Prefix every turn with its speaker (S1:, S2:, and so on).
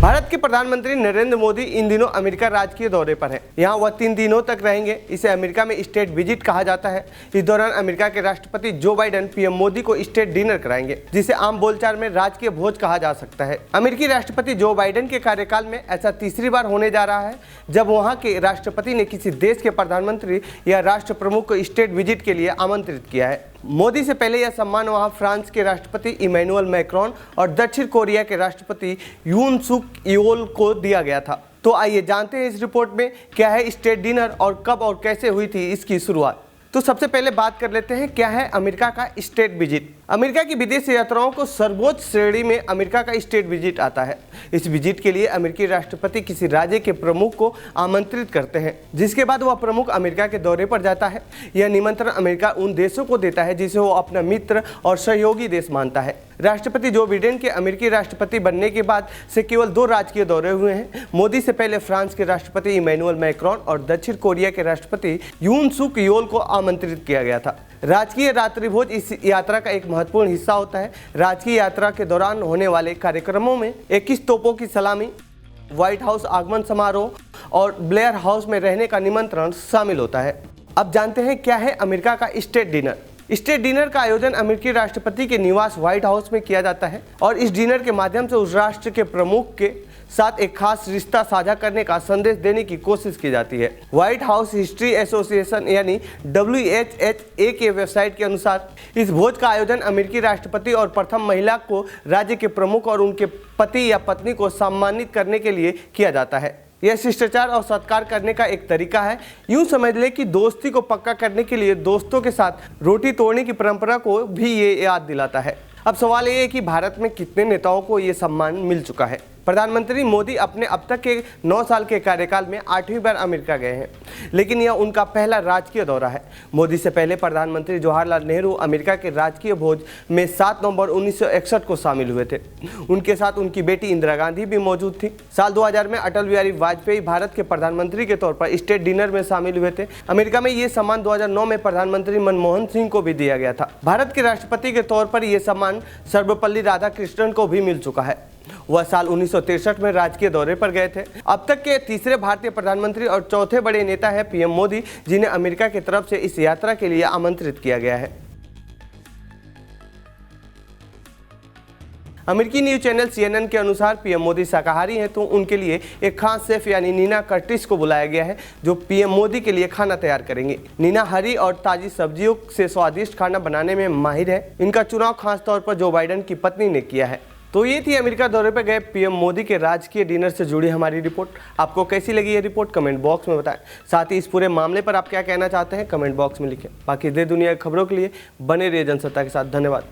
S1: भारत के प्रधानमंत्री नरेंद्र मोदी इन दिनों अमेरिका राजकीय दौरे पर हैं। यहाँ वह 3 दिनों तक रहेंगे। इसे अमेरिका में स्टेट विजिट कहा जाता है। इस दौरान अमेरिका के राष्ट्रपति जो बाइडेन पीएम मोदी को स्टेट डिनर कराएंगे, जिसे आम बोलचाल में राजकीय भोज कहा जा सकता है। अमेरिकी राष्ट्रपति जो बाइडेन के कार्यकाल में ऐसा तीसरी बार होने जा रहा है जब वहाँ के राष्ट्रपति ने किसी देश के प्रधानमंत्री या राष्ट्र प्रमुख को स्टेट विजिट के लिए आमंत्रित किया है। मोदी से पहले यह सम्मान वहां फ्रांस के राष्ट्रपति इमैनुअल मैक्रोन और दक्षिण कोरिया के राष्ट्रपति यून सुक येओल को दिया गया था। तो आइए जानते हैं इस रिपोर्ट में क्या है स्टेट डिनर और कब और कैसे हुई थी इसकी शुरुआत। तो सबसे पहले बात कर लेते हैं क्या है अमेरिका का स्टेट विजिट। अमेरिका की विदेश यात्राओं को सर्वोच्च श्रेणी में अमेरिका का स्टेट विजिट आता है। इस विजिट के लिए अमेरिकी राष्ट्रपति किसी राज्य के प्रमुख को आमंत्रित करते हैं, जिसके बाद वह प्रमुख अमेरिका के दौरे पर जाता है। यह निमंत्रण अमेरिका उन देशों को देता है जिसे वो अपना मित्र और सहयोगी देश मानता है। राष्ट्रपति जो बाइडेन के अमेरिकी राष्ट्रपति बनने के बाद से केवल 2 राजकीय दौरे हुए हैं। मोदी से पहले फ्रांस के राष्ट्रपति इमैनुअल मैक्रोन और दक्षिण कोरिया के राष्ट्रपति यून सुक येओल को आमंत्रित किया गया था। राजकीय रात्रि भोज इस यात्रा का एक महत्वपूर्ण हिस्सा होता है। राजकीय यात्रा के दौरान होने वाले कार्यक्रमों में 21 तोपों की सलामी, व्हाइट हाउस आगमन समारोह और ब्लेयर हाउस में रहने का निमंत्रण शामिल होता है। अब जानते हैं क्या है अमेरिका का स्टेट डिनर। स्टेट डिनर का आयोजन अमेरिकी राष्ट्रपति के निवास व्हाइट हाउस में किया जाता है और इस डिनर के माध्यम से उस राष्ट्र के प्रमुख के साथ एक खास रिश्ता साझा करने का संदेश देने की कोशिश की जाती है। व्हाइट हाउस हिस्ट्री एसोसिएशन यानी WHHA के वेबसाइट के अनुसार इस भोज का आयोजन अमेरिकी राष्ट्रपति और प्रथम महिला को राज्य के प्रमुख और उनके पति या पत्नी को सम्मानित करने के लिए किया जाता है। यह शिष्टाचार और सत्कार करने का एक तरीका है। यूं समझ ले कि दोस्ती को पक्का करने के लिए दोस्तों के साथ रोटी तोड़ने की परंपरा को भी ये याद दिलाता है। अब सवाल ये है कि भारत में कितने नेताओं को ये सम्मान मिल चुका है। प्रधानमंत्री मोदी अपने अब तक के 9 साल के कार्यकाल में 8वीं बार अमेरिका गए हैं, लेकिन यह उनका पहला राजकीय दौरा है। मोदी से पहले प्रधानमंत्री जवाहरलाल नेहरू अमेरिका के राजकीय भोज में 7 नवंबर 1961 को शामिल हुए थे। उनके साथ उनकी बेटी इंदिरा गांधी भी मौजूद थी। साल 2000 में अटल बिहारी वाजपेयी भारत के प्रधानमंत्री के तौर पर स्टेट डिनर में शामिल हुए थे। अमेरिका में ये सम्मान 2009 में प्रधानमंत्री मनमोहन सिंह को भी दिया गया था। भारत के राष्ट्रपति के तौर पर यह सम्मान सर्वपल्ली राधाकृष्णन को भी मिल चुका है। वह साल 1963 में राजकीय दौरे पर गए थे। अब तक के तीसरे भारतीय प्रधानमंत्री और चौथे बड़े नेता है पीएम मोदी, जिन्हें अमेरिका की तरफ से इस यात्रा के लिए आमंत्रित किया गया है। अमेरिकी न्यूज चैनल CNN के अनुसार पीएम मोदी शाकाहारी हैं, तो उनके लिए एक खास शेफ यानी नीना कर्टिस को बुलाया गया है, जो पीएम मोदी के लिए खाना तैयार करेंगे। नीना हरी और ताजी सब्जियों से स्वादिष्ट खाना बनाने में माहिर है। इनका चुनाव खास तौर पर जो बाइडेन की पत्नी ने किया है। तो ये थी अमेरिका दौरे पर गए पीएम मोदी के राजकीय डिनर से जुड़ी हमारी रिपोर्ट। आपको कैसी लगी ये रिपोर्ट कमेंट बॉक्स में बताएं। साथ ही इस पूरे मामले पर आप क्या कहना चाहते हैं कमेंट बॉक्स में लिखें। बाकी देश दुनिया की खबरों के लिए बने रहिए जनसत्ता के साथ। धन्यवाद।